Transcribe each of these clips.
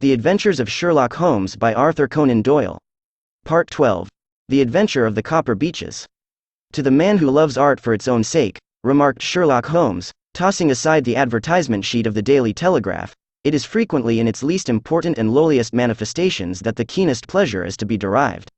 The Adventures of Sherlock Holmes by Arthur Conan Doyle. Part 12. The Adventure of the Copper Beeches. To the man who loves art for its own sake, remarked Sherlock Holmes, tossing aside the advertisement sheet of the Daily Telegraph, it is frequently in its least important and lowliest manifestations that the keenest pleasure is to be derived.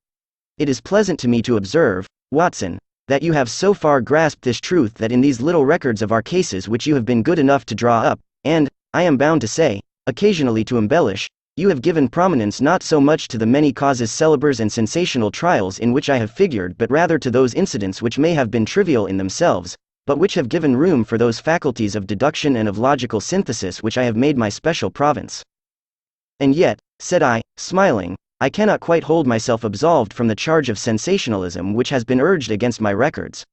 It is pleasant to me to observe, Watson, that you have so far grasped this truth that in these little records of our cases which you have been good enough to draw up, and, I am bound to say, occasionally to embellish, you have given prominence not so much to the many causes célèbres and sensational trials in which I have figured, but rather to those incidents which may have been trivial in themselves, but which have given room for those faculties of deduction and of logical synthesis which I have made my special province. And yet, said I, smiling, I cannot quite hold myself absolved from the charge of sensationalism which has been urged against my records.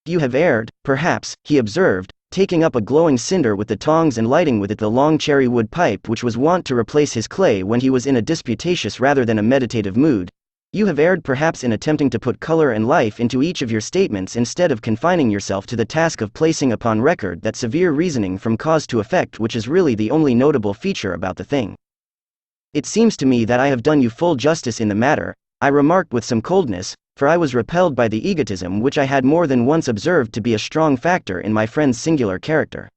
You have erred, perhaps, he observed, taking up a glowing cinder with the tongs and lighting with it the long cherry wood pipe which was wont to replace his clay when he was in a disputatious rather than a meditative mood. You have erred perhaps in attempting to put color and life into each of your statements instead of confining yourself to the task of placing upon record that severe reasoning from cause to effect which is really the only notable feature about the thing. It seems to me that I have done you full justice in the matter, I remarked with some coldness, for I was repelled by the egotism which I had more than once observed to be a strong factor in my friend's singular character.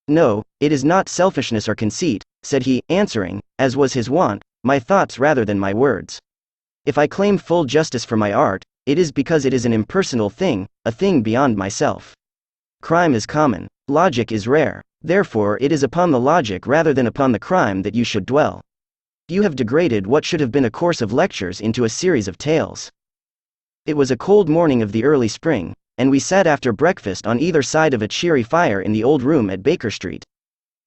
No, it is not selfishness or conceit, said he, answering, as was his wont, my thoughts rather than my words. If I claim full justice for my art, it is because it is an impersonal thing, a thing beyond myself. Crime is common, logic is rare, therefore it is upon the logic rather than upon the crime that you should dwell. You have degraded what should have been a course of lectures into a series of tales. It was a cold morning of the early spring, and we sat after breakfast on either side of a cheery fire in the old room at Baker Street.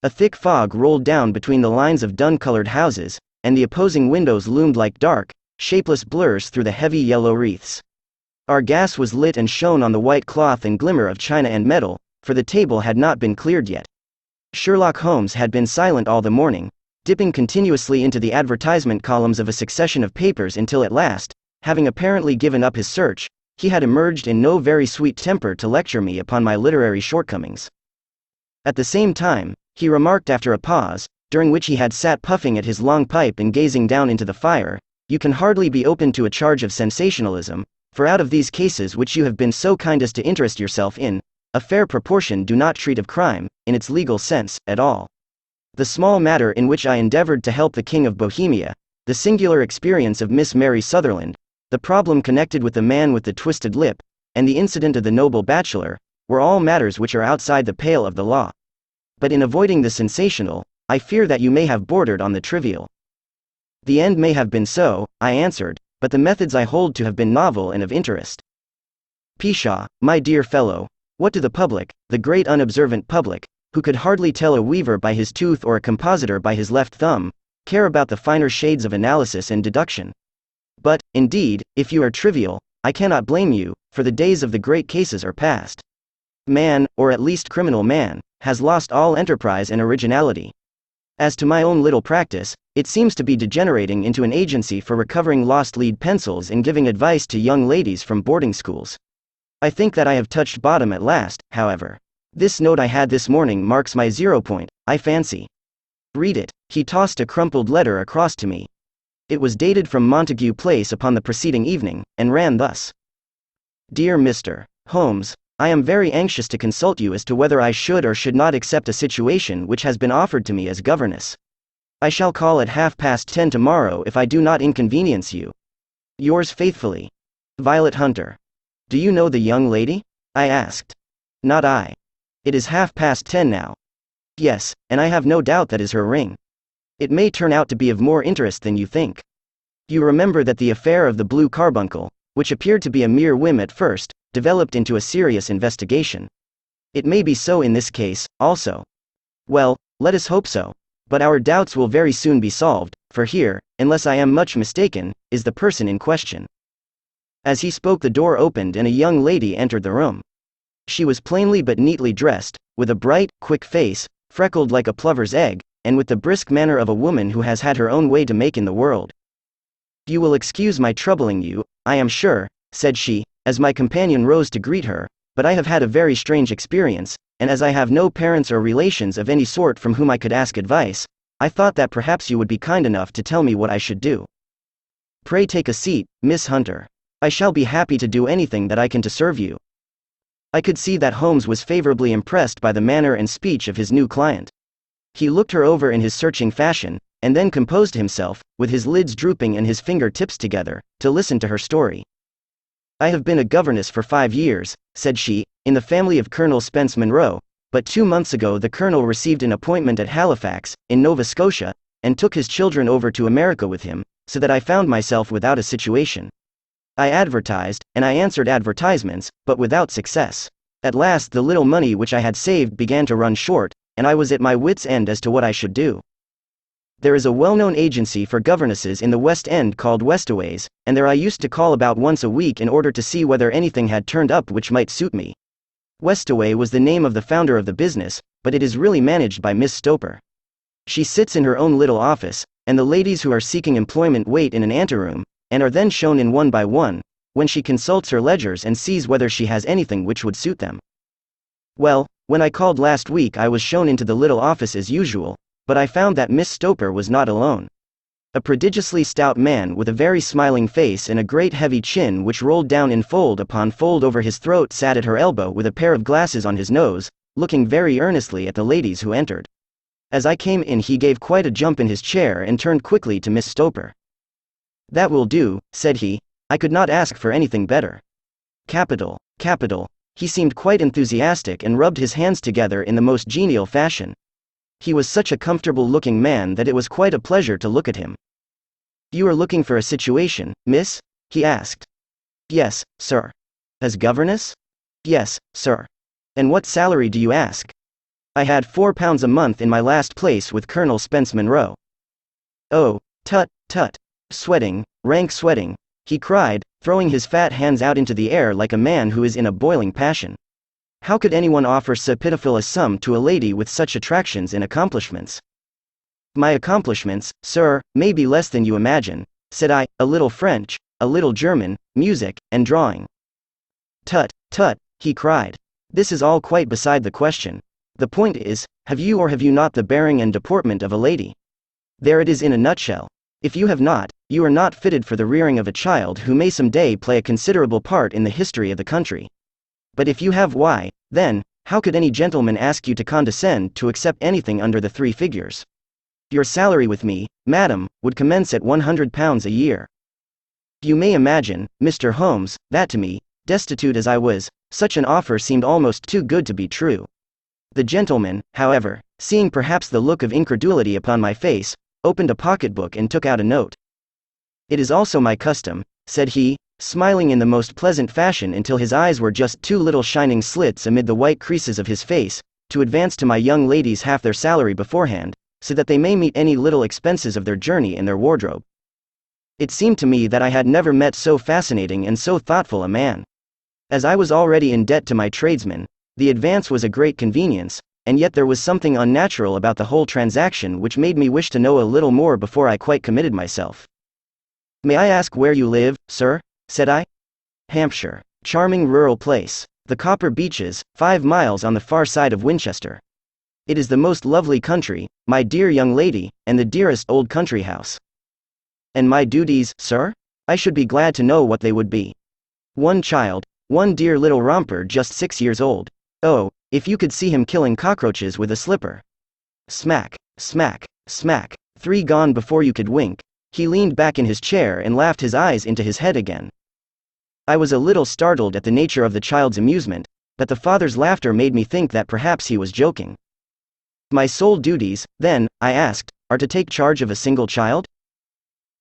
A thick fog rolled down between the lines of dun-colored houses, and the opposing windows loomed like dark, shapeless blurs through the heavy yellow wreaths. Our gas was lit and shone on the white cloth and glimmer of china and metal, for the table had not been cleared yet. Sherlock Holmes had been silent all the morning, dipping continuously into the advertisement columns of a succession of papers until at last, having apparently given up his search, he had emerged in no very sweet temper to lecture me upon my literary shortcomings. At the same time, he remarked after a pause, during which he had sat puffing at his long pipe and gazing down into the fire, you can hardly be open to a charge of sensationalism, for out of these cases which you have been so kind as to interest yourself in, a fair proportion do not treat of crime, in its legal sense, at all. The small matter in which I endeavored to help the King of Bohemia, the singular experience of Miss Mary Sutherland, the problem connected with the man with the twisted lip, and the incident of the noble bachelor, were all matters which are outside the pale of the law. But in avoiding the sensational, I fear that you may have bordered on the trivial. The end may have been so, I answered, but the methods I hold to have been novel and of interest. Pshaw, my dear fellow, what do the public, the great unobservant public, who could hardly tell a weaver by his tooth or a compositor by his left thumb, care about the finer shades of analysis and deduction? But, indeed, if you are trivial, I cannot blame you, for the days of the great cases are past. Man, or at least criminal man, has lost all enterprise and originality. As to my own little practice, it seems to be degenerating into an agency for recovering lost lead pencils and giving advice to young ladies from boarding schools. I think that I have touched bottom at last, however. This note I had this morning marks my 0 point, I fancy. Read it. He tossed a crumpled letter across to me. It was dated from Montague Place upon the preceding evening, and ran thus. Dear Mr. Holmes, I am very anxious to consult you as to whether I should or should not accept a situation which has been offered to me as governess. I shall call at 10:30 tomorrow if I do not inconvenience you. Yours faithfully, Violet Hunter. Do you know the young lady? I asked. Not I. It is 10:30 now. Yes, and I have no doubt that is her ring. It may turn out to be of more interest than you think. You remember that the affair of the blue carbuncle, which appeared to be a mere whim at first, developed into a serious investigation. It may be so in this case, also. Well, let us hope so. But our doubts will very soon be solved, for here, unless I am much mistaken, is the person in question. As he spoke, the door opened and a young lady entered the room. She was plainly but neatly dressed, with a bright, quick face, freckled like a plover's egg, and with the brisk manner of a woman who has had her own way to make in the world. You will excuse my troubling you, I am sure, said she, as my companion rose to greet her, but I have had a very strange experience, and as I have no parents or relations of any sort from whom I could ask advice, I thought that perhaps you would be kind enough to tell me what I should do. Pray take a seat, Miss Hunter. I shall be happy to do anything that I can to serve you. I could see that Holmes was favorably impressed by the manner and speech of his new client. He looked her over in his searching fashion, and then composed himself, with his lids drooping and his finger-tips together, to listen to her story. I have been a governess for 5 years, said she, in the family of Colonel Spence Monroe, but 2 months ago the Colonel received an appointment at Halifax, in Nova Scotia, and took his children over to America with him, so that I found myself without a situation. I advertised, and I answered advertisements, but without success. At last the little money which I had saved began to run short, and I was at my wits' end as to what I should do. There is a well-known agency for governesses in the West End called Westaways, and there I used to call about once a week in order to see whether anything had turned up which might suit me. Westaway was the name of the founder of the business, but it is really managed by Miss Stoper. She sits in her own little office, and the ladies who are seeking employment wait in an anteroom, and are then shown in one by one, when she consults her ledgers and sees whether she has anything which would suit them. Well, when I called last week I was shown into the little office as usual, but I found that Miss Stoper was not alone. A prodigiously stout man with a very smiling face and a great heavy chin which rolled down in fold upon fold over his throat sat at her elbow with a pair of glasses on his nose, looking very earnestly at the ladies who entered. As I came in he gave quite a jump in his chair and turned quickly to Miss Stoper. "That will do," said he, "I could not ask for anything better." "Capital, capital." He seemed quite enthusiastic and rubbed his hands together in the most genial fashion. He was such a comfortable-looking man that it was quite a pleasure to look at him. "You are looking for a situation, miss?" he asked. "Yes, sir." "As governess?" "Yes, sir." "And what salary do you ask?" "I had £4 a month in my last place with Colonel Spence Monroe." "Oh, tut, tut. Sweating, rank sweating," he cried, throwing his fat hands out into the air like a man who is in a boiling passion. "How could anyone offer so pitiful a sum to a lady with such attractions and accomplishments?" "My accomplishments, sir, may be less than you imagine," said I, "a little French, a little German, music, and drawing." "Tut, tut," he cried. "This is all quite beside the question. The point is, have you or have you not the bearing and deportment of a lady? There it is in a nutshell. If you have not, you are not fitted for the rearing of a child who may some day play a considerable part in the history of the country. But if you have, why, then, how could any gentleman ask you to condescend to accept anything under the 3 figures? Your salary with me, madam, would commence at £100 a year. You may imagine, Mr. Holmes, that to me, destitute as I was, such an offer seemed almost too good to be true. The gentleman, however, seeing perhaps the look of incredulity upon my face, opened a pocketbook and took out a note. "It is also my custom," said he, smiling in the most pleasant fashion until his eyes were just 2 little shining slits amid the white creases of his face, "to advance to my young ladies half their salary beforehand, so that they may meet any little expenses of their journey in their wardrobe." It seemed to me that I had never met so fascinating and so thoughtful a man. As I was already in debt to my tradesmen, the advance was a great convenience, and yet there was something unnatural about the whole transaction which made me wish to know a little more before I quite committed myself. "May I ask where you live, sir?" said I. "Hampshire. Charming rural place. The Copper Beeches, 5 miles on the far side of Winchester. It is the most lovely country, my dear young lady, and the dearest old country house." "And my duties, sir? I should be glad to know what they would be." "One child, one dear little romper just 6 years old. Oh, if you could see him killing cockroaches with a slipper. Smack, smack, smack, 3 gone before you could wink." He leaned back in his chair and laughed his eyes into his head again. I was a little startled at the nature of the child's amusement, but the father's laughter made me think that perhaps he was joking. "My sole duties, then," I asked, "are to take charge of a single child?"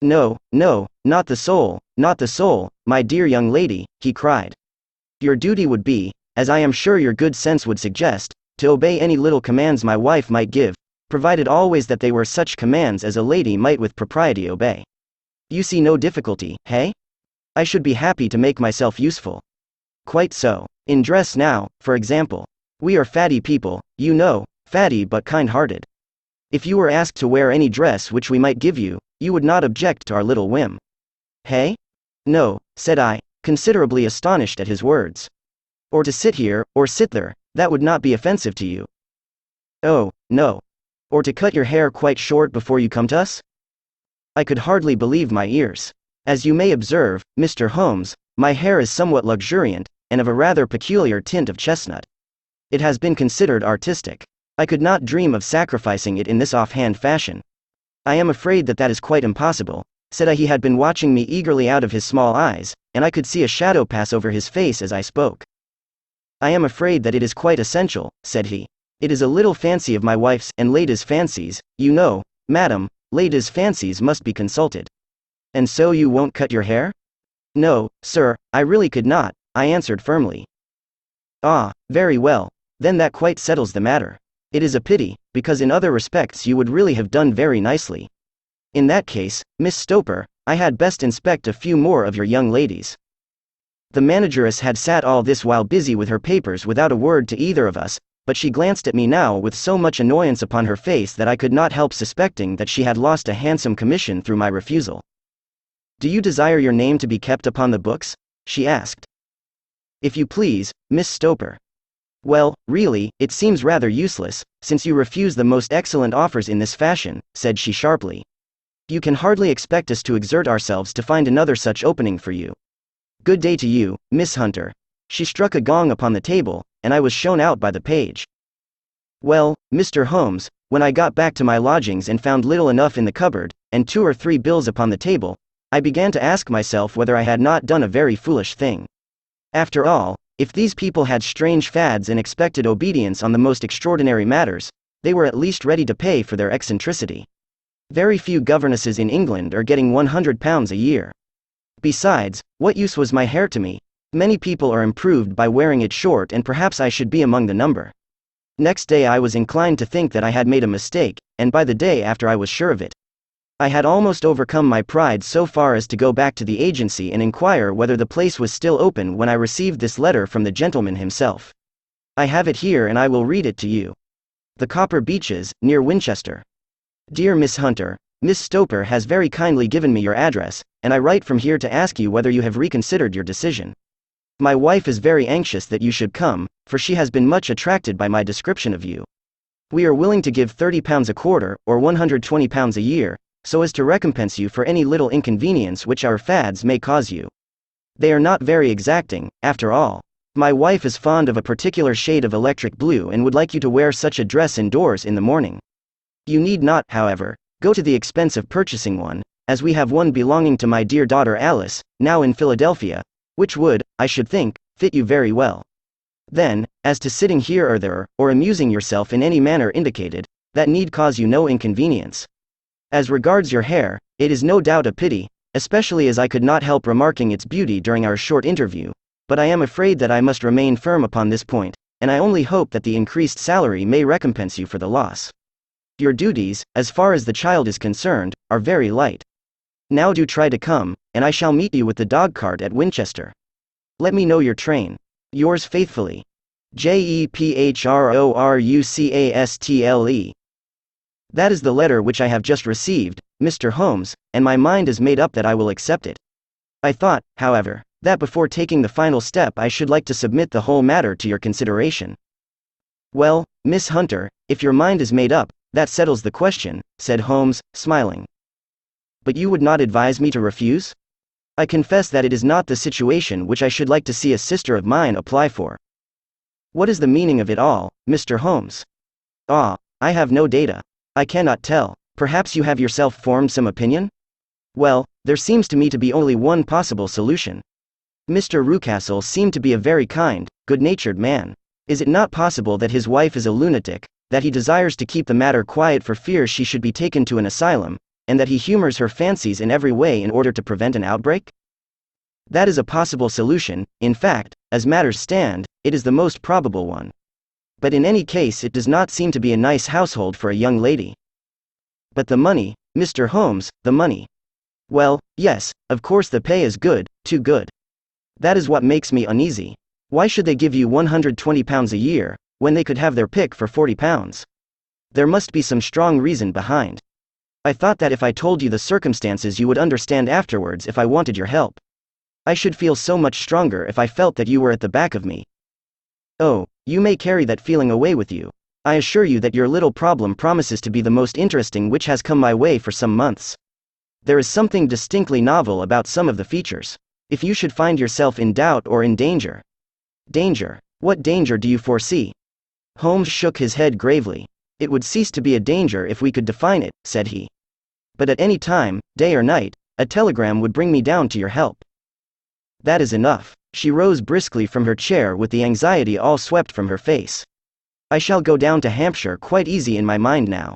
"No, no, not the sole, not the sole, my dear young lady," he cried. "Your duty would be, as I am sure your good sense would suggest, to obey any little commands my wife might give, provided always that they were such commands as a lady might with propriety obey. You see no difficulty, hey? I should be happy to make myself useful." "Quite so. In dress now, for example. We are fatty people, you know, fatty but kind-hearted. If you were asked to wear any dress which we might give you, you would not object to our little whim. Hey?" "No," said I, considerably astonished at his words. "Or to sit here, or sit there, that would not be offensive to you." "Oh, no. Or to cut your hair quite short before you come to us? I could hardly believe my ears. As you may observe, Mr. Holmes, my hair is somewhat luxuriant, and of a rather peculiar tint of chestnut. It has been considered artistic. I could not dream of sacrificing it in this offhand fashion. I am afraid that that is quite impossible, said I. He had been watching me eagerly out of his small eyes, and I could see a shadow pass over his face as I spoke. I am afraid that it is quite essential, said he. It is a little fancy of my wife's and Lada's fancies, you know, madam, Lada's fancies must be consulted. And so you won't cut your hair? No, sir, I really could not, I answered firmly. Ah, very well, then that quite settles the matter. It is a pity, because in other respects you would really have done very nicely. In that case, Miss Stoper, I had best inspect a few more of your young ladies. The manageress had sat all this while busy with her papers without a word to either of us, but she glanced at me now with so much annoyance upon her face that I could not help suspecting that she had lost a handsome commission through my refusal. Do you desire your name to be kept upon the books? She asked. If you please, Miss Stoper. Well, really, it seems rather useless, since you refuse the most excellent offers in this fashion, said she sharply. You can hardly expect us to exert ourselves to find another such opening for you. Good day to you, Miss Hunter. She struck a gong upon the table, and I was shown out by the page. Well, Mr. Holmes, when I got back to my lodgings and found little enough in the cupboard, and 2 or 3 bills upon the table, I began to ask myself whether I had not done a very foolish thing. After all, if these people had strange fads and expected obedience on the most extraordinary matters, they were at least ready to pay for their eccentricity. Very few governesses in England are getting £100 a year. Besides, what use was my hair to me? Many people are improved by wearing it short, and perhaps I should be among the number. Next day I was inclined to think that I had made a mistake, and by the day after I was sure of it. I had almost overcome my pride so far as to go back to the agency and inquire whether the place was still open when I received this letter from the gentleman himself. I have it here and I will read it to you. The Copper Beeches, near Winchester. Dear Miss Hunter, Miss Stoper has very kindly given me your address, and I write from here to ask you whether you have reconsidered your decision. My wife is very anxious that you should come, for she has been much attracted by my description of you. We are willing to give £30 a quarter, or £120 a year, so as to recompense you for any little inconvenience which our fads may cause you. They are not very exacting, after all. My wife is fond of a particular shade of electric blue and would like you to wear such a dress indoors in the morning. You need not, however, go to the expense of purchasing one, as we have one belonging to my dear daughter Alice, now in Philadelphia, which would, I should think, fit you very well. Then, as to sitting here or there, or amusing yourself in any manner indicated, that need cause you no inconvenience. As regards your hair, it is no doubt a pity, especially as I could not help remarking its beauty during our short interview, but I am afraid that I must remain firm upon this point, and I only hope that the increased salary may recompense you for the loss. Your duties, as far as the child is concerned, are very light. Now do try to come, and I shall meet you with the dog-cart at Winchester. Let me know your train. Yours faithfully, JEPHRORUCASTLE. That is the letter which I have just received, Mr. Holmes, and my mind is made up that I will accept it. I thought, however, that before taking the final step I should like to submit the whole matter to your consideration. Well, Miss Hunter, if your mind is made up, that settles the question, said Holmes, smiling. But you would not advise me to refuse? I confess that it is not the situation which I should like to see a sister of mine apply for. What is the meaning of it all, Mr. Holmes? Ah, I have no data. I cannot tell. Perhaps you have yourself formed some opinion? Well, there seems to me to be only one possible solution. Mr. Rucastle seemed to be a very kind, good-natured man. Is it not possible that his wife is a lunatic, that he desires to keep the matter quiet for fear she should be taken to an asylum, and that he humors her fancies in every way in order to prevent an outbreak? That is a possible solution. In fact, as matters stand, it is the most probable one. But in any case it does not seem to be a nice household for a young lady. But the money, Mr. Holmes, the money. Well, yes, of course the pay is good, too good. That is what makes me uneasy. Why should they give you £120 a year, when they could have their pick for £40? There must be some strong reason behind. I thought that if I told you the circumstances you would understand afterwards if I wanted your help. I should feel so much stronger if I felt that you were at the back of me. Oh, you may carry that feeling away with you. I assure you that your little problem promises to be the most interesting which has come my way for some months. There is something distinctly novel about some of the features. If you should find yourself in doubt or in danger. Danger? What danger do you foresee? Holmes shook his head gravely. It would cease to be a danger if we could define it, said he. But at any time, day or night, a telegram would bring me down to your help. That is enough. She rose briskly from her chair with the anxiety all swept from her face. I shall go down to Hampshire quite easy in my mind now.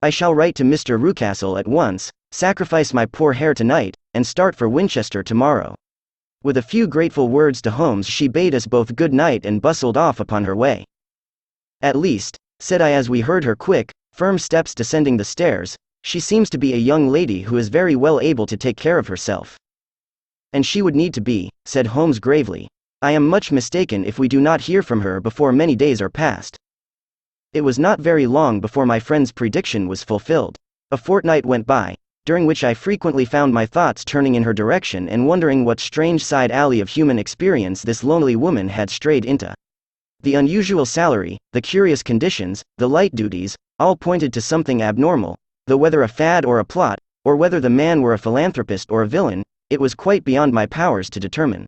I shall write to Mr. Rucastle at once, sacrifice my poor hair tonight, and start for Winchester tomorrow. With a few grateful words to Holmes she bade us both good night and bustled off upon her way. At least, said I as we heard her quick, firm steps descending the stairs, she seems to be a young lady who is very well able to take care of herself. And she would need to be, said Holmes gravely. I am much mistaken if we do not hear from her before many days are past. It was not very long before my friend's prediction was fulfilled. A fortnight went by, during which I frequently found my thoughts turning in her direction and wondering what strange side alley of human experience this lonely woman had strayed into. The unusual salary, the curious conditions, the light duties, all pointed to something abnormal, though whether a fad or a plot, or whether the man were a philanthropist or a villain, it was quite beyond my powers to determine.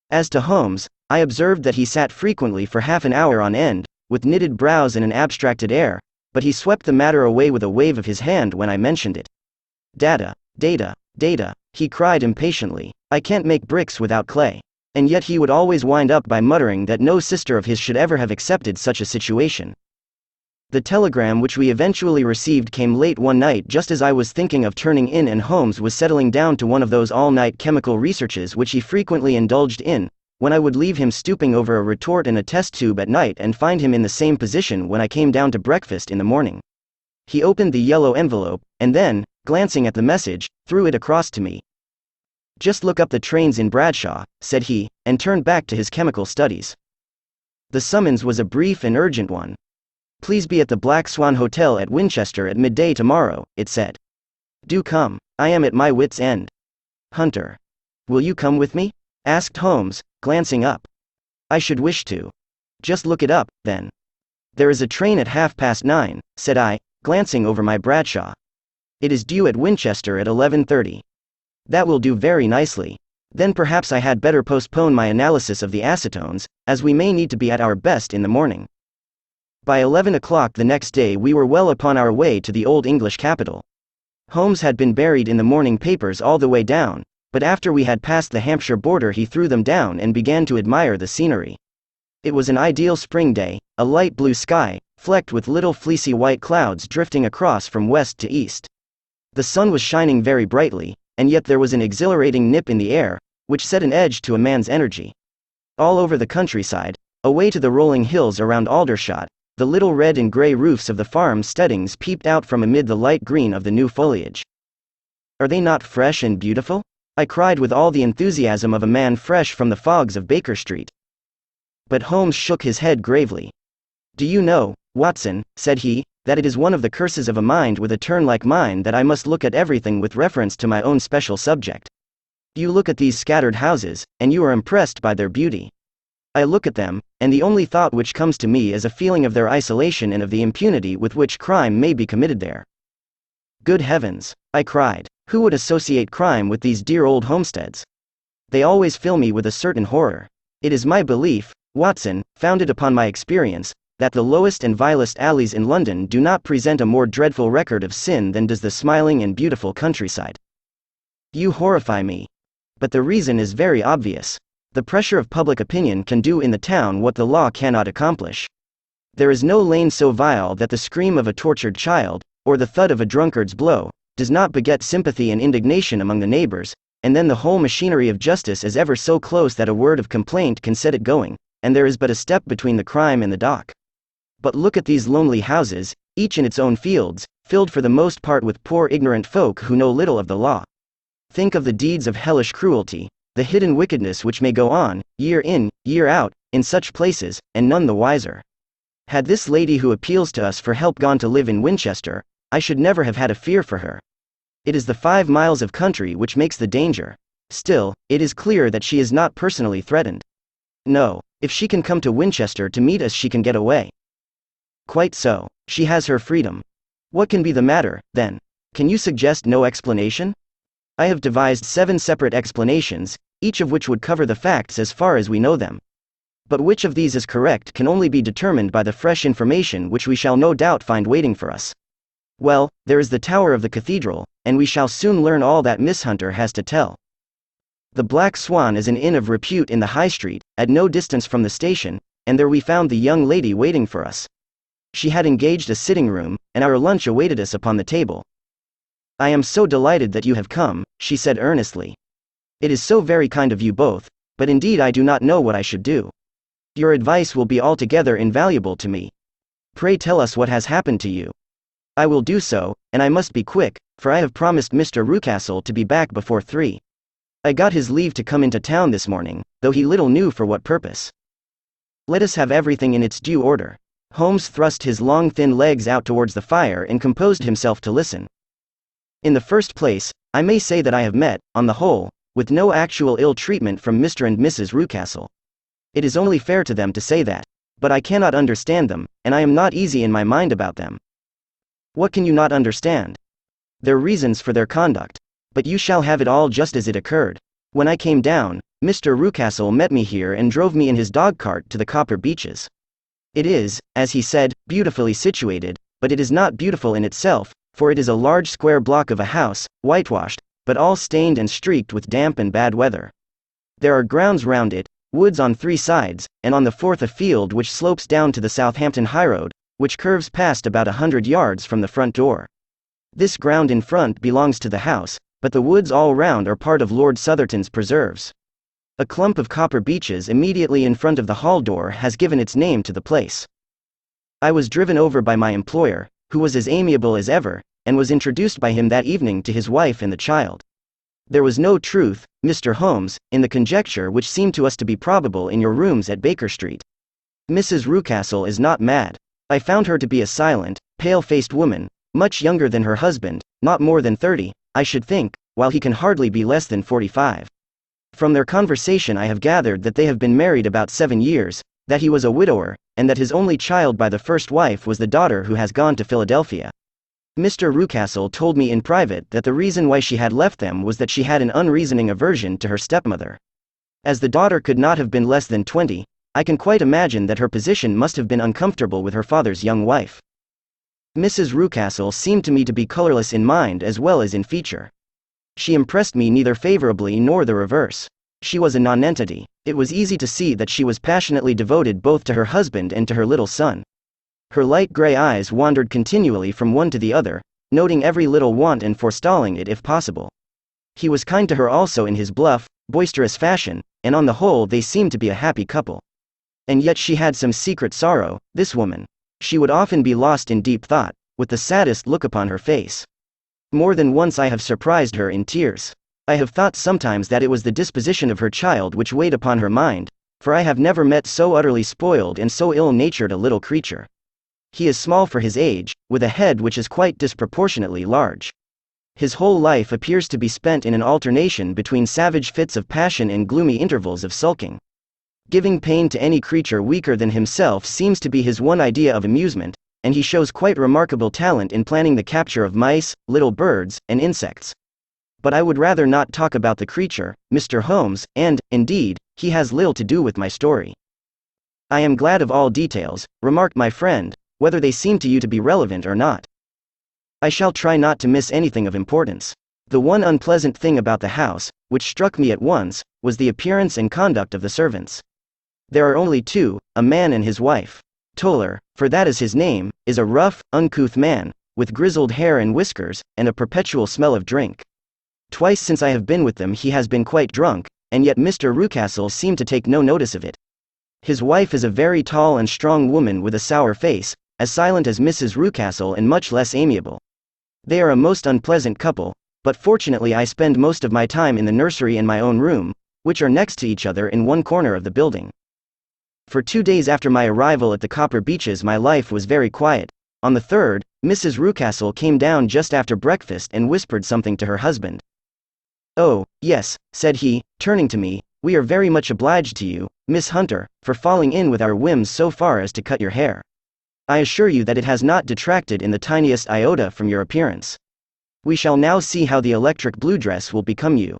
As to Holmes, I observed that he sat frequently for half an hour on end, with knitted brows and an abstracted air, but he swept the matter away with a wave of his hand when I mentioned it. Data, data, data, he cried impatiently. I can't make bricks without clay. And yet he would always wind up by muttering that no sister of his should ever have accepted such a situation. The telegram which we eventually received came late one night just as I was thinking of turning in and Holmes was settling down to one of those all-night chemical researches which he frequently indulged in, when I would leave him stooping over a retort and a test tube at night and find him in the same position when I came down to breakfast in the morning. He opened the yellow envelope, and then, glancing at the message, threw it across to me. Just look up the trains in Bradshaw, said he, and turned back to his chemical studies. The summons was a brief and urgent one. Please be at the Black Swan Hotel at Winchester at midday tomorrow, it said. Do come. I am at my wit's end. Hunter. Will you come with me? Asked Holmes, glancing up. I should wish to. Just look it up, then. There is a train at 9:30, said I, glancing over my Bradshaw. It is due at Winchester at 11:30. That will do very nicely. Then perhaps I had better postpone my analysis of the acetones, as we may need to be at our best in the morning. By 11 o'clock the next day we were well upon our way to the old English capital. Holmes had been buried in the morning papers all the way down, but after we had passed the Hampshire border he threw them down and began to admire the scenery. It was an ideal spring day, a light blue sky, flecked with little fleecy white clouds drifting across from west to east. The sun was shining very brightly, and yet there was an exhilarating nip in the air, which set an edge to a man's energy. All over the countryside, away to the rolling hills around Aldershot, the little red and grey roofs of the farm steadings peeped out from amid the light green of the new foliage. Are they not fresh and beautiful? I cried with all the enthusiasm of a man fresh from the fogs of Baker Street. But Holmes shook his head gravely. Do you know, Watson, said he, that it is one of the curses of a mind with a turn like mine that I must look at everything with reference to my own special subject. You look at these scattered houses, and you are impressed by their beauty. I look at them, and the only thought which comes to me is a feeling of their isolation and of the impunity with which crime may be committed there. Good heavens, I cried, who would associate crime with these dear old homesteads? They always fill me with a certain horror. It is my belief, Watson, founded upon my experience, that the lowest and vilest alleys in London do not present a more dreadful record of sin than does the smiling and beautiful countryside. You horrify me. But the reason is very obvious. The pressure of public opinion can do in the town what the law cannot accomplish. There is no lane so vile that the scream of a tortured child, or the thud of a drunkard's blow, does not beget sympathy and indignation among the neighbors, and then the whole machinery of justice is ever so close that a word of complaint can set it going, and there is but a step between the crime and the dock. But look at these lonely houses, each in its own fields, filled for the most part with poor ignorant folk who know little of the law. Think of the deeds of hellish cruelty, the hidden wickedness which may go on, year in, year out, in such places, and none the wiser. Had this lady who appeals to us for help gone to live in Winchester, I should never have had a fear for her. It is the 5 miles of country which makes the danger. Still, it is clear that she is not personally threatened. No, if she can come to Winchester to meet us she can get away. Quite so. She has her freedom. What can be the matter, then? Can you suggest no explanation? I have devised 7 separate explanations, each of which would cover the facts as far as we know them. But which of these is correct can only be determined by the fresh information which we shall no doubt find waiting for us. Well, there is the tower of the cathedral, and we shall soon learn all that Miss Hunter has to tell. The Black Swan is an inn of repute in the High Street, at no distance from the station, and there we found the young lady waiting for us. She had engaged a sitting room, and our lunch awaited us upon the table. I am so delighted that you have come, she said earnestly. It is so very kind of you both, but indeed I do not know what I should do. Your advice will be altogether invaluable to me. Pray tell us what has happened to you. I will do so, and I must be quick, for I have promised Mr. Rucastle to be back before 3. I got his leave to come into town this morning, though he little knew for what purpose. Let us have everything in its due order. Holmes thrust his long thin legs out towards the fire and composed himself to listen. In the first place, I may say that I have met, on the whole, with no actual ill treatment from Mr. and Mrs. Rucastle. It is only fair to them to say that. But I cannot understand them, and I am not easy in my mind about them. What can you not understand? Their reasons for their conduct. But you shall have it all just as it occurred. When I came down, Mr. Rucastle met me here and drove me in his dog-cart to the Copper Beeches. It is, as he said, beautifully situated, but it is not beautiful in itself, for it is a large square block of a house, whitewashed, but all stained and streaked with damp and bad weather. There are grounds round it, woods on 3 sides, and on the 4th a field which slopes down to the Southampton highroad, which curves past about 100 yards from the front door. This ground in front belongs to the house, but the woods all round are part of Lord Southerton's preserves. A clump of copper beeches immediately in front of the hall door has given its name to the place. I was driven over by my employer, who was as amiable as ever, and was introduced by him that evening to his wife and the child. There was no truth, Mr. Holmes, in the conjecture which seemed to us to be probable in your rooms at Baker Street. Mrs. Rucastle is not mad. I found her to be a silent, pale-faced woman, much younger than her husband, not more than 30, I should think, while he can hardly be less than 45. From their conversation I have gathered that they have been married about 7 years, that he was a widower, and that his only child by the first wife was the daughter who has gone to Philadelphia. Mr. Rucastle told me in private that the reason why she had left them was that she had an unreasoning aversion to her stepmother. As the daughter could not have been less than 20, I can quite imagine that her position must have been uncomfortable with her father's young wife. Mrs. Rucastle seemed to me to be colorless in mind as well as in feature. She impressed me neither favorably nor the reverse. She was a nonentity. It was easy to see that she was passionately devoted both to her husband and to her little son. Her light gray eyes wandered continually from one to the other, noting every little want and forestalling it if possible. He was kind to her also in his bluff, boisterous fashion, and on the whole they seemed to be a happy couple. And yet she had some secret sorrow, this woman. She would often be lost in deep thought, with the saddest look upon her face. More than once I have surprised her in tears. I have thought sometimes that it was the disposition of her child which weighed upon her mind, for I have never met so utterly spoiled and so ill-natured a little creature. He is small for his age, with a head which is quite disproportionately large. His whole life appears to be spent in an alternation between savage fits of passion and gloomy intervals of sulking. Giving pain to any creature weaker than himself seems to be his one idea of amusement, and he shows quite remarkable talent in planning the capture of mice, little birds, and insects. But I would rather not talk about the creature, Mr. Holmes, and, indeed, he has little to do with my story. I am glad of all details, remarked my friend, whether they seem to you to be relevant or not. I shall try not to miss anything of importance. The one unpleasant thing about the house, which struck me at once, was the appearance and conduct of the servants. There are only 2, a man and his wife. Toller, for that is his name, is a rough, uncouth man, with grizzled hair and whiskers, and a perpetual smell of drink. Twice since I have been with them he has been quite drunk, and yet Mr. Rucastle seemed to take no notice of it. His wife is a very tall and strong woman with a sour face, as silent as Mrs. Rucastle and much less amiable. They are a most unpleasant couple, but fortunately I spend most of my time in the nursery and my own room, which are next to each other in one corner of the building. For 2 days after my arrival at the Copper Beeches my life was very quiet. On the 3rd, Mrs. Rucastle came down just after breakfast and whispered something to her husband. "Oh, yes," said he, turning to me, "we are very much obliged to you, Miss Hunter, for falling in with our whims so far as to cut your hair. I assure you that it has not detracted in the tiniest iota from your appearance. We shall now see how the electric blue dress will become you.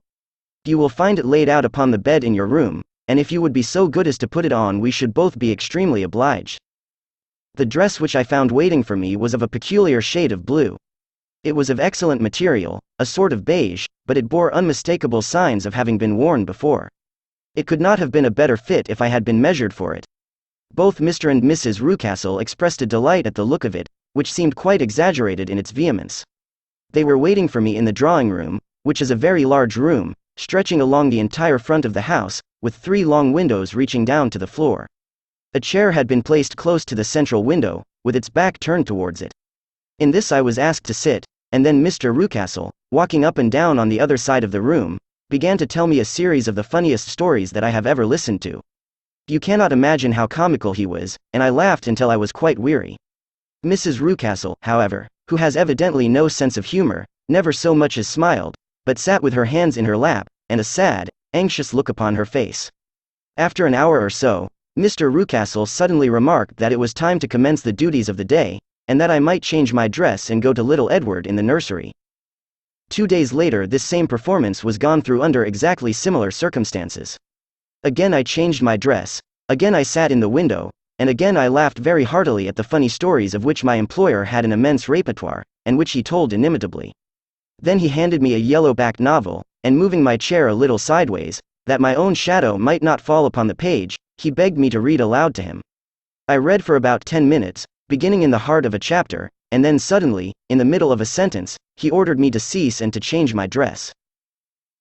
You will find it laid out upon the bed in your room, and if you would be so good as to put it on, we should both be extremely obliged. The dress which I found waiting for me was of a peculiar shade of blue. It was of excellent material, a sort of beige, but it bore unmistakable signs of having been worn before. It could not have been a better fit if I had been measured for it. Both Mr. and Mrs. Rucastle expressed a delight at the look of it, which seemed quite exaggerated in its vehemence. They were waiting for me in the drawing room, which is a very large room, stretching along the entire front of the house, with 3 long windows reaching down to the floor. A chair had been placed close to the central window, with its back turned towards it. In this I was asked to sit, and then Mr. Rucastle, walking up and down on the other side of the room, began to tell me a series of the funniest stories that I have ever listened to. You cannot imagine how comical he was, and I laughed until I was quite weary. Mrs. Rucastle, however, who has evidently no sense of humor, never so much as smiled, but sat with her hands in her lap, and a sad, anxious look upon her face. After an hour or so, Mr. Rucastle suddenly remarked that it was time to commence the duties of the day, and that I might change my dress and go to little Edward in the nursery. 2 days later this same performance was gone through under exactly similar circumstances. Again I changed my dress, again I sat in the window, and again I laughed very heartily at the funny stories of which my employer had an immense repertoire, and which he told inimitably. Then he handed me a yellow-backed novel, and moving my chair a little sideways, that my own shadow might not fall upon the page, he begged me to read aloud to him. I read for about 10 minutes, beginning in the heart of a chapter, and then suddenly, in the middle of a sentence, he ordered me to cease and to change my dress.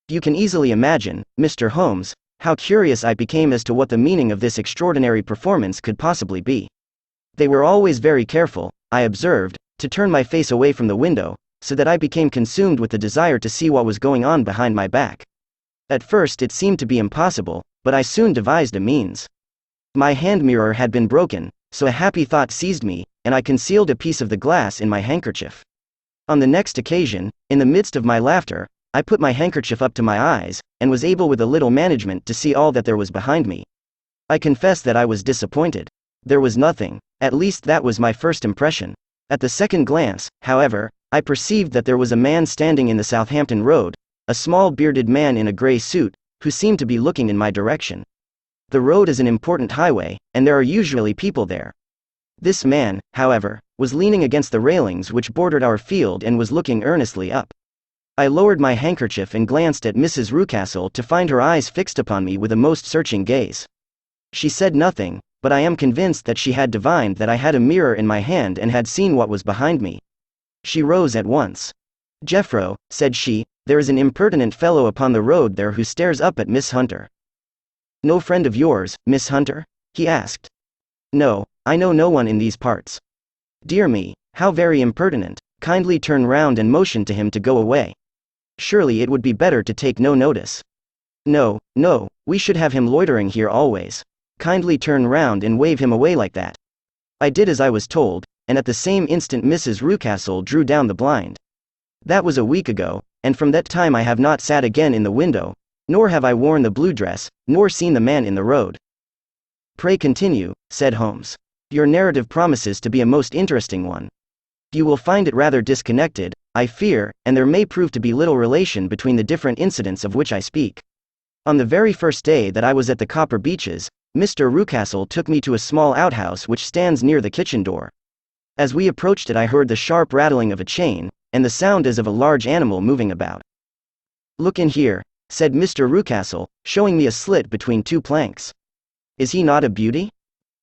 You can easily imagine, Mr. Holmes, how curious I became as to what the meaning of this extraordinary performance could possibly be. They were always very careful, I observed, to turn my face away from the window, so that I became consumed with the desire to see what was going on behind my back. At first it seemed to be impossible, but I soon devised a means. My hand mirror had been broken, so a happy thought seized me, and I concealed a piece of the glass in my handkerchief. On the next occasion, in the midst of my laughter, I put my handkerchief up to my eyes, and was able with a little management to see all that there was behind me. I confess that I was disappointed. There was nothing, at least that was my first impression. At the second glance, however, I perceived that there was a man standing in the Southampton Road, a small bearded man in a grey suit, who seemed to be looking in my direction. The road is an important highway, and there are usually people there. This man, however, was leaning against the railings which bordered our field and was looking earnestly up. I lowered my handkerchief and glanced at Mrs. Rucastle to find her eyes fixed upon me with a most searching gaze. She said nothing, but I am convinced that she had divined that I had a mirror in my hand and had seen what was behind me. She rose at once. "Jeffro," said she, "there is an impertinent fellow upon the road there who stares up at Miss Hunter." "No friend of yours, Miss Hunter?" he asked. "No, I know no one in these parts." "Dear me, how very impertinent. Kindly turn round and motion to him to go away. Surely it would be better to take no notice." "No, no, we should have him loitering here always. Kindly turn round and wave him away like that." I did as I was told, and at the same instant Mrs. Rucastle drew down the blind. That was a week ago, and from that time I have not sat again in the window, nor have I worn the blue dress, nor seen the man in the road. "Pray continue," said Holmes. "Your narrative promises to be a most interesting one. You will find it rather disconnected, I fear, and there may prove to be little relation between the different incidents of which I speak. On the very first day that I was at the Copper Beeches, Mr. Rucastle took me to a small outhouse which stands near the kitchen door. As we approached it I heard the sharp rattling of a chain, and the sound as of a large animal moving about. "Look in here," said Mr. Rucastle, showing me a slit between 2 planks. "Is he not a beauty?"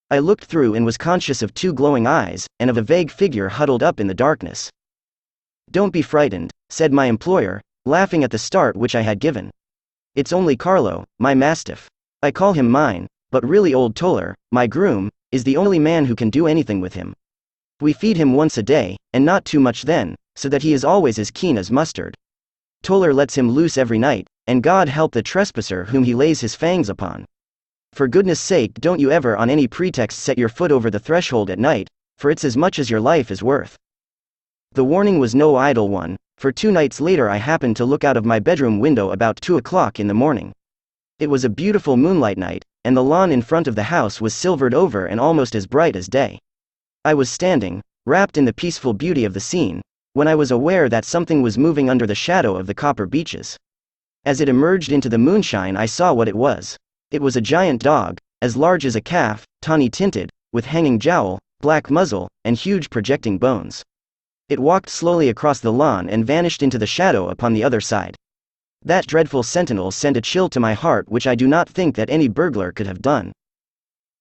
I looked through and was conscious of 2 glowing eyes, and of a vague figure huddled up in the darkness. "Don't be frightened," said my employer, laughing at the start which I had given. "It's only Carlo, my mastiff. I call him mine, but really old Toller, my groom, is the only man who can do anything with him. We feed him once a day, and not too much then, so that he is always as keen as mustard. Toller lets him loose every night, and God help the trespasser whom he lays his fangs upon. For goodness sake don't you ever on any pretext set your foot over the threshold at night, for it's as much as your life is worth." The warning was no idle one, for 2 nights later I happened to look out of my bedroom window about 2 o'clock in the morning. It was a beautiful moonlight night, and the lawn in front of the house was silvered over and almost as bright as day. I was standing, wrapped in the peaceful beauty of the scene, when I was aware that something was moving under the shadow of the copper beeches. As it emerged into the moonshine, I saw what it was. It was a giant dog, as large as a calf, tawny tinted, with hanging jowl, black muzzle, and huge projecting bones. It walked slowly across the lawn and vanished into the shadow upon the other side. That dreadful sentinel sent a chill to my heart which I do not think that any burglar could have done.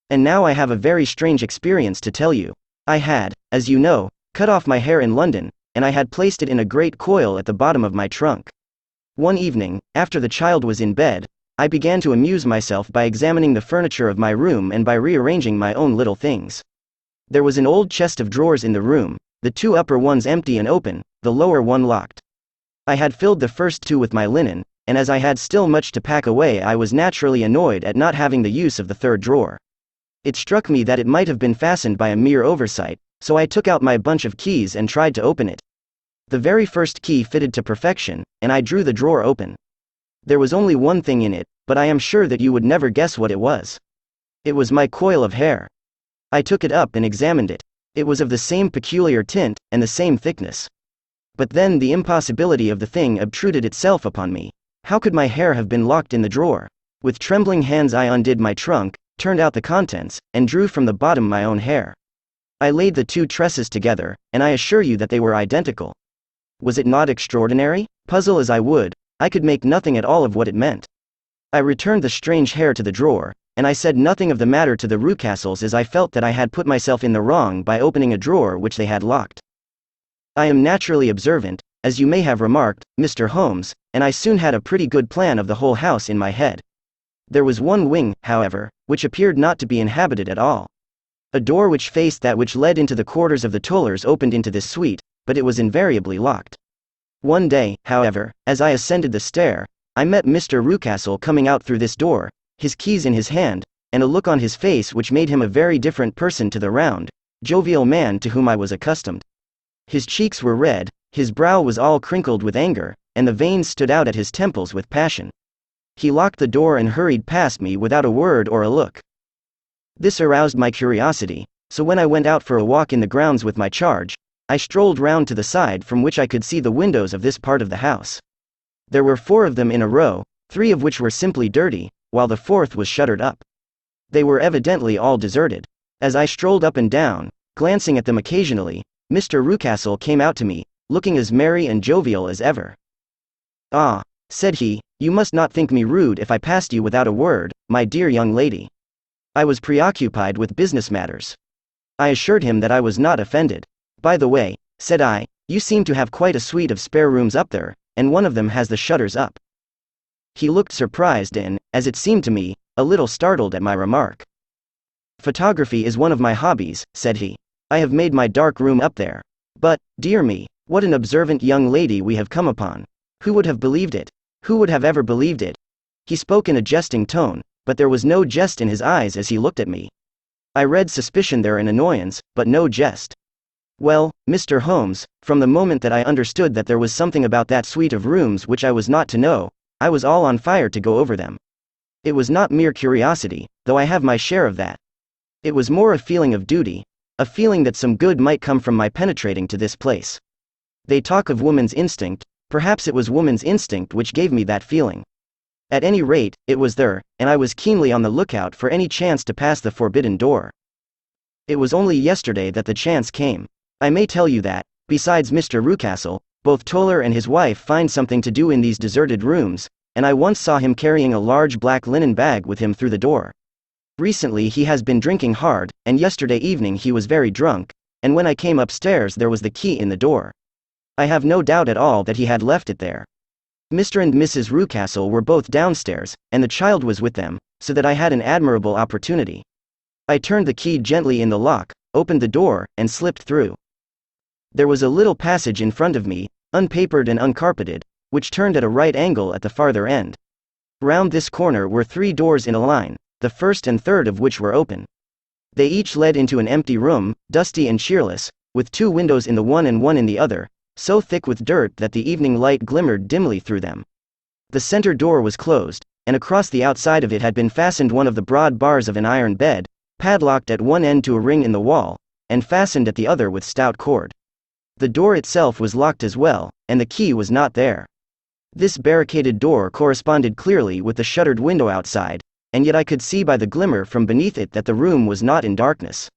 And now I have a very strange experience to tell you. I had, as you know, cut off my hair in London, and I had placed it in a great coil at the bottom of my trunk. One evening, after the child was in bed, I began to amuse myself by examining the furniture of my room and by rearranging my own little things. There was an old chest of drawers in the room, the two upper ones empty and open, the lower one locked. I had filled the first two with my linen, and as I had still much to pack away, I was naturally annoyed at not having the use of the third drawer. It struck me that it might have been fastened by a mere oversight, so I took out my bunch of keys and tried to open it. The very first key fitted to perfection, and I drew the drawer open. There was only one thing in it, but I am sure that you would never guess what it was. It was my coil of hair. I took it up and examined it. It was of the same peculiar tint, and the same thickness. But then the impossibility of the thing obtruded itself upon me. How could my hair have been locked in the drawer? With trembling hands I undid my trunk, turned out the contents, and drew from the bottom my own hair. I laid the two tresses together, and I assure you that they were identical. Was it not extraordinary? Puzzle as I would, I could make nothing at all of what it meant. I returned the strange hair to the drawer, and I said nothing of the matter to the Rucastles, as I felt that I had put myself in the wrong by opening a drawer which they had locked. I am naturally observant, as you may have remarked, Mr. Holmes, and I soon had a pretty good plan of the whole house in my head. There was one wing, however, which appeared not to be inhabited at all. A door which faced that which led into the quarters of the Tollers opened into this suite, but it was invariably locked. One day, however, as I ascended the stair, I met Mr. Rucastle coming out through this door, his keys in his hand, and a look on his face which made him a very different person to the round, jovial man to whom I was accustomed. His cheeks were red, his brow was all crinkled with anger, and the veins stood out at his temples with passion. He locked the door and hurried past me without a word or a look. This aroused my curiosity, so when I went out for a walk in the grounds with my charge, I strolled round to the side from which I could see the windows of this part of the house. There were 4 of them in a row, 3 of which were simply dirty, while the 4th was shuttered up. They were evidently all deserted. As I strolled up and down, glancing at them occasionally, Mr. Rucastle came out to me, looking as merry and jovial as ever. "Ah," said he, "you must not think me rude if I passed you without a word, my dear young lady." I was preoccupied with business matters. I assured him that I was not offended. "By the way," said I, "you seem to have quite a suite of spare rooms up there, and one of them has the shutters up." He looked surprised and, as it seemed to me, a little startled at my remark. "Photography is one of my hobbies," said he. "I have made my dark room up there. But, dear me, what an observant young lady we have come upon. Who would have believed it? Who would have ever believed it?" He spoke in a jesting tone, but there was no jest in his eyes as he looked at me. I read suspicion there and annoyance, but no jest. Well, Mr. Holmes, from the moment that I understood that there was something about that suite of rooms which I was not to know, I was all on fire to go over them. It was not mere curiosity, though I have my share of that. It was more a feeling of duty, a feeling that some good might come from my penetrating to this place. They talk of woman's instinct, perhaps it was woman's instinct which gave me that feeling. At any rate, it was there, and I was keenly on the lookout for any chance to pass the forbidden door. It was only yesterday that the chance came. I may tell you that, besides Mr. Rucastle, both Toller and his wife find something to do in these deserted rooms, and I once saw him carrying a large black linen bag with him through the door. Recently he has been drinking hard, and yesterday evening he was very drunk, and when I came upstairs there was the key in the door. I have no doubt at all that he had left it there. Mr. and Mrs. Rucastle were both downstairs, and the child was with them, so that I had an admirable opportunity. I turned the key gently in the lock, opened the door, and slipped through. There was a little passage in front of me, unpapered and uncarpeted, which turned at a right angle at the farther end. Round this corner were 3 doors in a line, the first and third of which were open. They each led into an empty room, dusty and cheerless, with 2 windows in the one and one in the other, so thick with dirt that the evening light glimmered dimly through them. The center door was closed, and across the outside of it had been fastened one of the broad bars of an iron bed, padlocked at one end to a ring in the wall, and fastened at the other with stout cord. The door itself was locked as well, and the key was not there. This barricaded door corresponded clearly with the shuttered window outside, and yet I could see by the glimmer from beneath it that the room was not in darkness.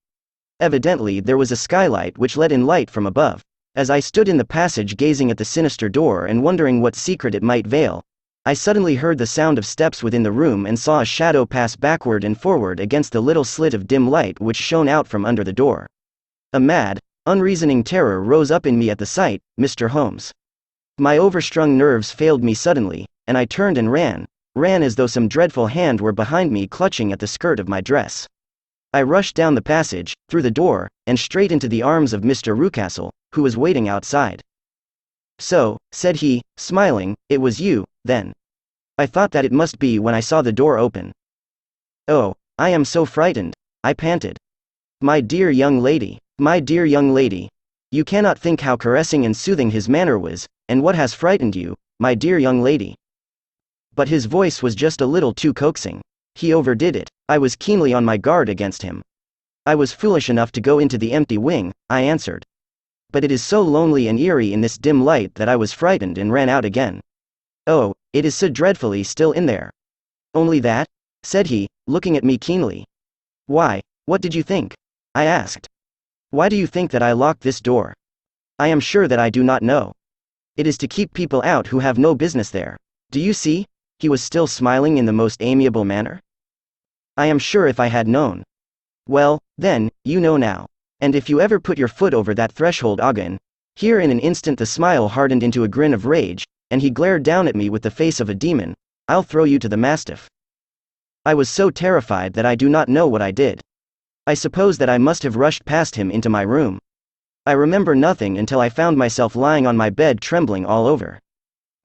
Evidently there was a skylight which let in light from above. As I stood in the passage gazing at the sinister door and wondering what secret it might veil, I suddenly heard the sound of steps within the room and saw a shadow pass backward and forward against the little slit of dim light which shone out from under the door. A mad, unreasoning terror rose up in me at the sight, Mr. Holmes. My overstrung nerves failed me suddenly, and I turned and ran as though some dreadful hand were behind me clutching at the skirt of my dress. I rushed down the passage, through the door, and straight into the arms of Mr. Rucastle, who was waiting outside. "So," said he, smiling, "it was you, then. I thought that it must be when I saw the door open." "Oh, I am so frightened," I panted. My dear young lady, you cannot think how caressing and soothing his manner was, and what has frightened you, my dear young lady." But his voice was just a little too coaxing. He overdid it. I was keenly on my guard against him. "I was foolish enough to go into the empty wing," I answered. "But it is so lonely and eerie in this dim light that I was frightened and ran out again." "Oh, it is so dreadfully still in there." "Only that?" said he, looking at me keenly. "Why, what did you think?" I asked. "Why do you think that I locked this door?" "I am sure that I do not know. It is to keep people out who have no business there. Do you see?" He was still smiling in the most amiable manner. "I am sure if I had known." "Well, then, you know now. And if you ever put your foot over that threshold again—" Here in an instant the smile hardened into a grin of rage, and he glared down at me with the face of a demon. "I'll throw you to the mastiff." I was so terrified that I do not know what I did. I suppose that I must have rushed past him into my room. I remember nothing until I found myself lying on my bed trembling all over.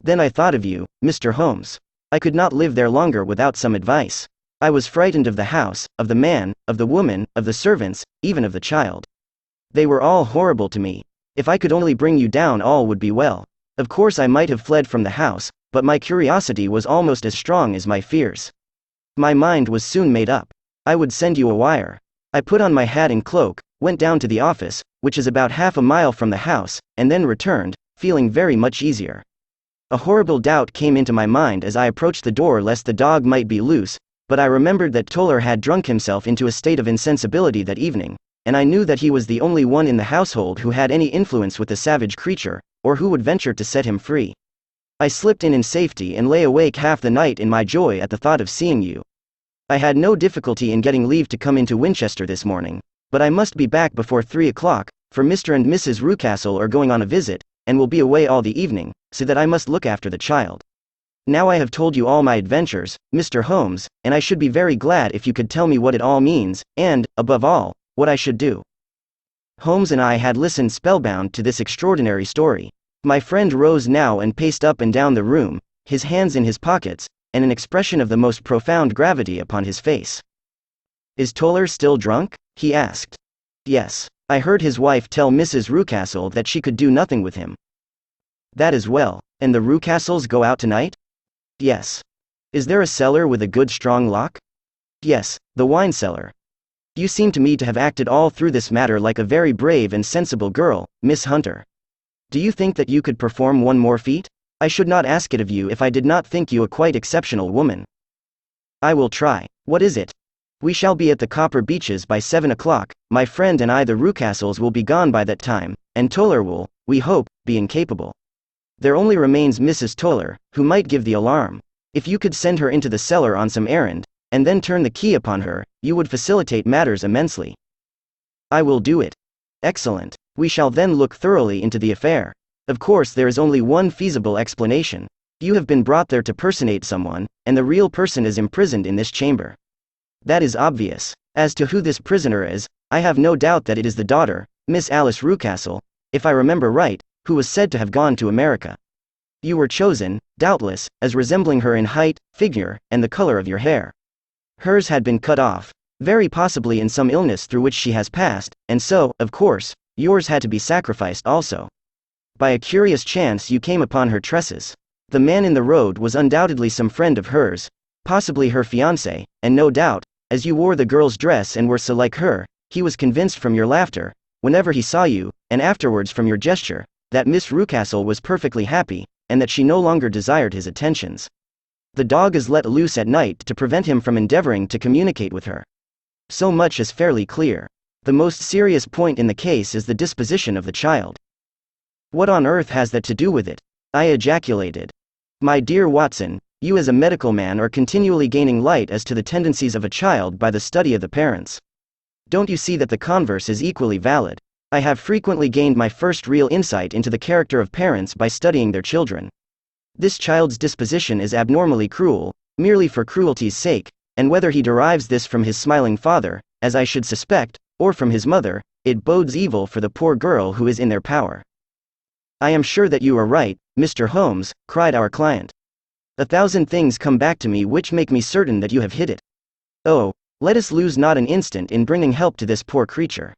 Then I thought of you, Mr. Holmes. I could not live there longer without some advice. I was frightened of the house, of the man, of the woman, of the servants, even of the child. They were all horrible to me. If I could only bring you down all would be well. Of course I might have fled from the house, but my curiosity was almost as strong as my fears. My mind was soon made up. I would send you a wire. I put on my hat and cloak, went down to the office, which is about half a mile from the house, and then returned, feeling very much easier. A horrible doubt came into my mind as I approached the door lest the dog might be loose, but I remembered that Toller had drunk himself into a state of insensibility that evening, and I knew that he was the only one in the household who had any influence with the savage creature, or who would venture to set him free. I slipped in safety and lay awake half the night in my joy at the thought of seeing you. I had no difficulty in getting leave to come into Winchester this morning, but I must be back before 3 o'clock, for Mr. and Mrs. Rucastle are going on a visit, and will be away all the evening, so that I must look after the child. Now I have told you all my adventures, Mr. Holmes, and I should be very glad if you could tell me what it all means, and, above all, what I should do." Holmes and I had listened spellbound to this extraordinary story. My friend rose now and paced up and down the room, his hands in his pockets, and an expression of the most profound gravity upon his face. "Is Toller still drunk?" he asked. "Yes. I heard his wife tell Mrs. Rucastle that she could do nothing with him." "That is well. And the Rucastles go out tonight?" "Yes." "Is there a cellar with a good strong lock?" "Yes, the wine cellar." "You seem to me to have acted all through this matter like a very brave and sensible girl, Miss Hunter. Do you think that you could perform one more feat? I should not ask it of you if I did not think you a quite exceptional woman." "I will try. What is it?" "We shall be at the Copper Beeches by 7 o'clock, my friend and I. The Rucastles will be gone by that time, and Toller will, we hope, be incapable. There only remains Mrs. Toller, who might give the alarm. If you could send her into the cellar on some errand, and then turn the key upon her, you would facilitate matters immensely." "I will do it." "Excellent. We shall then look thoroughly into the affair. Of course there is only one feasible explanation. You have been brought there to personate someone, and the real person is imprisoned in this chamber. That is obvious. As to who this prisoner is, I have no doubt that it is the daughter, Miss Alice Rucastle, if I remember right, who was said to have gone to America. You were chosen, doubtless, as resembling her in height, figure, and the color of your hair. Hers had been cut off, very possibly in some illness through which she has passed, and so, of course, yours had to be sacrificed also. By a curious chance you came upon her tresses. The man in the road was undoubtedly some friend of hers, possibly her fiancé, and no doubt, as you wore the girl's dress and were so like her, he was convinced from your laughter, whenever he saw you, and afterwards from your gesture, that Miss Rucastle was perfectly happy, and that she no longer desired his attentions. The dog is let loose at night to prevent him from endeavoring to communicate with her. So much is fairly clear. The most serious point in the case is the disposition of the child. What on earth has that to do with it? I ejaculated. My dear Watson, you as a medical man are continually gaining light as to the tendencies of a child by the study of the parents. Don't you see that the converse is equally valid? I have frequently gained my first real insight into the character of parents by studying their children. This child's disposition is abnormally cruel, merely for cruelty's sake, and whether he derives this from his smiling father, as I should suspect, or from his mother, it bodes evil for the poor girl who is in their power. I am sure that you are right, Mr. Holmes, cried our client. 1,000 things come back to me which make me certain that you have hit it. Oh, let us lose not an instant in bringing help to this poor creature.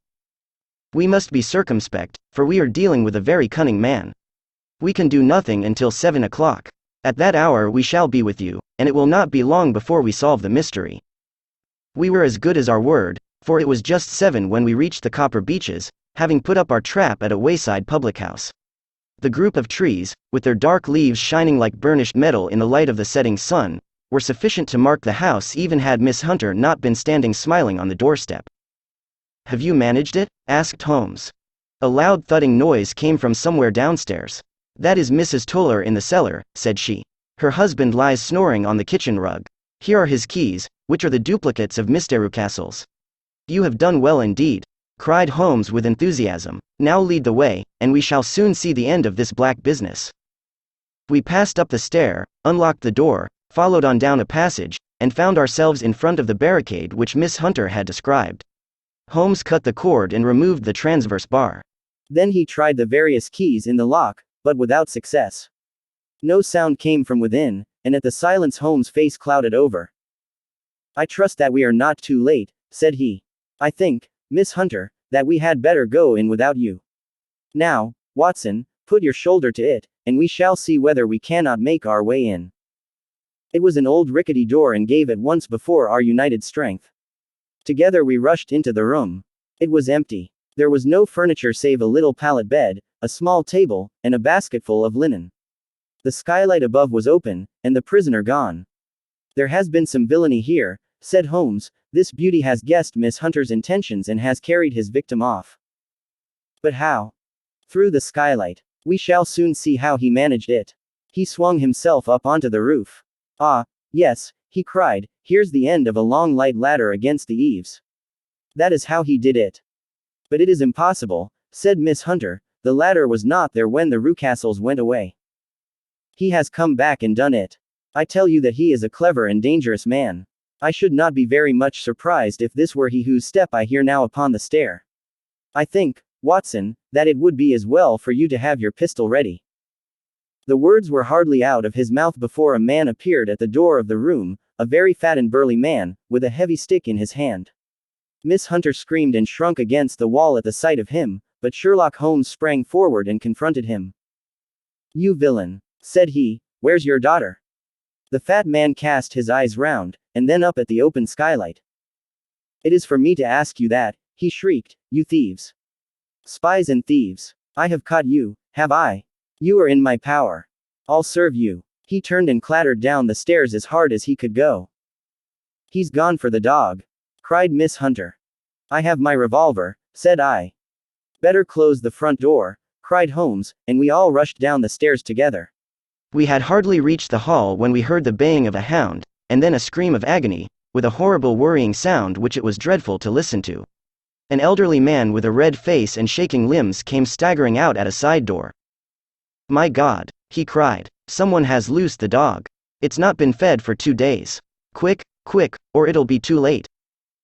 We must be circumspect, for we are dealing with a very cunning man. We can do nothing until 7 o'clock. At that hour we shall be with you, and it will not be long before we solve the mystery. We were as good as our word, for it was just 7 when we reached the Copper Beeches, having put up our trap at a wayside public house. The group of trees, with their dark leaves shining like burnished metal in the light of the setting sun, were sufficient to mark the house even had Miss Hunter not been standing smiling on the doorstep. Have you managed it? Asked Holmes. A loud thudding noise came from somewhere downstairs. That is Mrs. Toller in the cellar, said she. Her husband lies snoring on the kitchen rug. Here are his keys, which are the duplicates of Mr. Rucastle's. You have done well indeed, cried Holmes with enthusiasm. Now lead the way, and we shall soon see the end of this black business. We passed up the stair, unlocked the door, followed on down a passage, and found ourselves in front of the barricade which Miss Hunter had described. Holmes cut the cord and removed the transverse bar. Then he tried the various keys in the lock, but without success. No sound came from within, and at the silence Holmes' face clouded over. I trust that we are not too late, said he. I think, Miss Hunter, that we had better go in without you. Now, Watson, put your shoulder to it, and we shall see whether we cannot make our way in. It was an old rickety door and gave at once before our united strength. Together we rushed into the room. It was empty. There was no furniture save a little pallet bed, a small table, and a basketful of linen. The skylight above was open, and the prisoner gone. There has been some villainy here, said Holmes. This beauty has guessed Miss Hunter's intentions and has carried his victim off. But how? Through the skylight. We shall soon see how he managed it. He swung himself up onto the roof. Ah, yes, he cried, here's the end of a long light ladder against the eaves. That is how he did it. But it is impossible, said Miss Hunter, the ladder was not there when the Rucastles went away. He has come back and done it. I tell you that he is a clever and dangerous man. I should not be very much surprised if this were he whose step I hear now upon the stair. I think, Watson, that it would be as well for you to have your pistol ready. The words were hardly out of his mouth before a man appeared at the door of the room, a very fat and burly man, with a heavy stick in his hand. Miss Hunter screamed and shrunk against the wall at the sight of him, but Sherlock Holmes sprang forward and confronted him. You villain, said he, where's your daughter? The fat man cast his eyes round, and then up at the open skylight. It is for me to ask you that, he shrieked, you thieves. Spies and thieves. I have caught you, have I? You are in my power. I'll serve you. He turned and clattered down the stairs as hard as he could go. He's gone for the dog, cried Miss Hunter. I have my revolver, said I. Better close the front door, cried Holmes, and we all rushed down the stairs together. We had hardly reached the hall when we heard the baying of a hound, and then a scream of agony, with a horrible worrying sound which it was dreadful to listen to. An elderly man with a red face and shaking limbs came staggering out at a side door. My God, he cried, someone has loosed the dog. It's not been fed for 2 days. Quick, quick, or it'll be too late.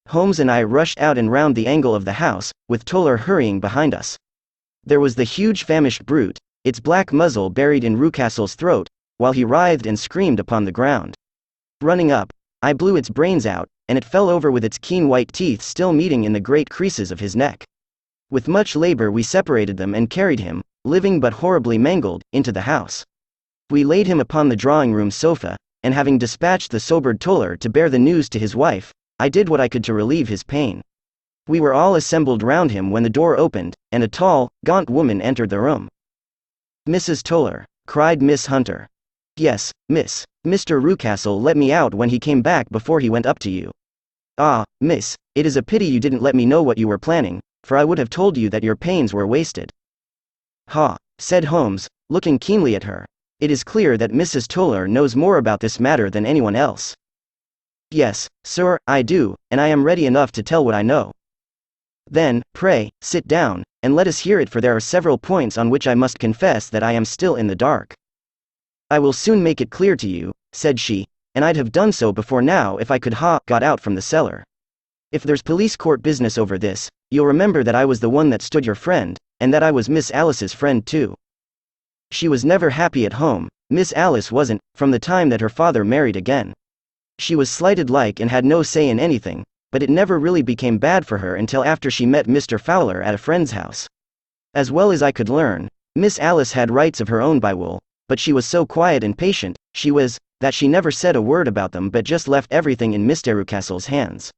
Holmes and I rushed out and round the angle of the house, with Toller hurrying behind us. There was the huge famished brute, its black muzzle buried in Rucastle's throat, while he writhed and screamed upon the ground. Running up, I blew its brains out, and it fell over with its keen white teeth still meeting in the great creases of his neck. With much labor we separated them and carried him, living but horribly mangled, into the house. We laid him upon the drawing-room sofa, and having dispatched the sobered Toller to bear the news to his wife, I did what I could to relieve his pain. We were all assembled round him when the door opened, and a tall, gaunt woman entered the room. "Mrs. Toller," cried Miss Hunter. "Yes, miss. Mr. Rucastle let me out when he came back before he went up to you." "Ah, miss, it is a pity you didn't let me know what you were planning, for I would have told you that your pains were wasted." "Ha," said Holmes, looking keenly at her. "It is clear that Mrs. Toller knows more about this matter than anyone else." "Yes, sir, I do, and I am ready enough to tell what I know." "Then, pray, sit down, and let us hear it, for there are several points on which I must confess that I am still in the dark." "I will soon make it clear to you," said she, "and I'd have done so before now if I could got out from the cellar. If there's police court business over this, you'll remember that I was the one that stood your friend, and that I was Miss Alice's friend too. She was never happy at home, Miss Alice wasn't, from the time that her father married again. She was slighted like and had no say in anything, but it never really became bad for her until after she met Mr. Fowler at a friend's house. As well as I could learn, Miss Alice had rights of her own by will, but she was so quiet and patient, that she never said a word about them but just left everything in Mr. Rucastle's hands.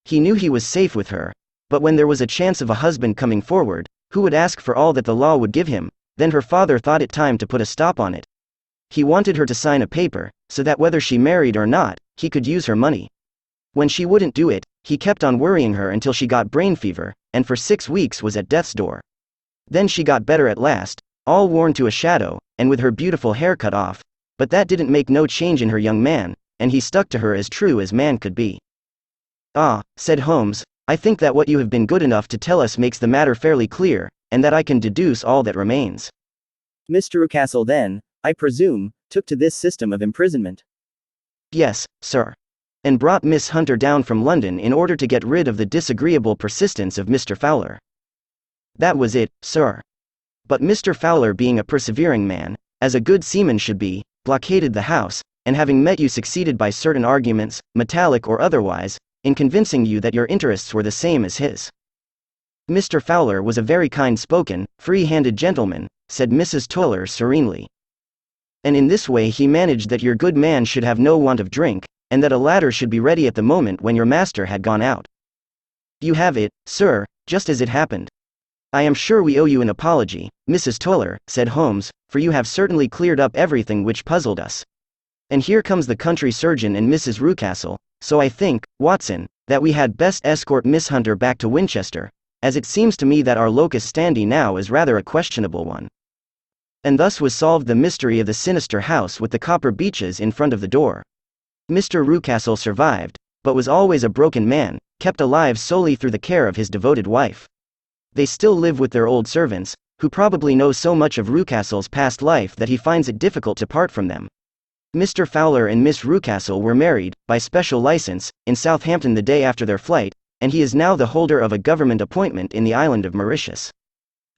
He knew he was safe with her, but when there was a chance of a husband coming forward, who would ask for all that the law would give him, then her father thought it time to put a stop on it. He wanted her to sign a paper, so that whether she married or not, he could use her money. When she wouldn't do it, he kept on worrying her until she got brain fever, and for 6 weeks was at death's door. Then she got better at last, all worn to a shadow, and with her beautiful hair cut off, but that didn't make no change in her young man, and he stuck to her as true as man could be." "Ah," said Holmes, "I think that what you have been good enough to tell us makes the matter fairly clear, and that I can deduce all that remains." Mr. Rucastle then, I presume, took to this system of imprisonment. "Yes, sir. And brought Miss Hunter down from London in order to get rid of the disagreeable persistence of Mr. Fowler." "That was it, sir. But Mr. Fowler, being a persevering man, as a good seaman should be, blockaded the house, and having met you succeeded by certain arguments, metallic or otherwise, in convincing you that your interests were the same as his." "Mr. Fowler was a very kind-spoken, free-handed gentleman," said Mrs. Toller serenely. "And in this way he managed that your good man should have no want of drink, and that a ladder should be ready at the moment when your master had gone out." "You have it, sir, just as it happened." "I am sure we owe you an apology, Mrs. Toller," said Holmes, "for you have certainly cleared up everything which puzzled us. And here comes the country surgeon and Mrs. Rucastle, so I think, Watson, that we had best escort Miss Hunter back to Winchester, as it seems to me that our locus standi now is rather a questionable one." And thus was solved the mystery of the sinister house with the copper beeches in front of the door. Mr. Rucastle survived, but was always a broken man, kept alive solely through the care of his devoted wife. They still live with their old servants, who probably know so much of Rucastle's past life that he finds it difficult to part from them. Mr. Fowler and Miss Rucastle were married, by special license, in Southampton the day after their flight, and he is now the holder of a government appointment in the island of Mauritius.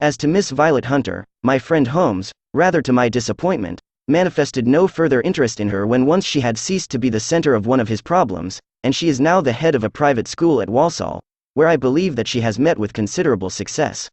As to Miss Violet Hunter, my friend Holmes, rather to my disappointment, manifested no further interest in her when once she had ceased to be the center of one of his problems, and she is now the head of a private school at Walsall, where I believe that she has met with considerable success.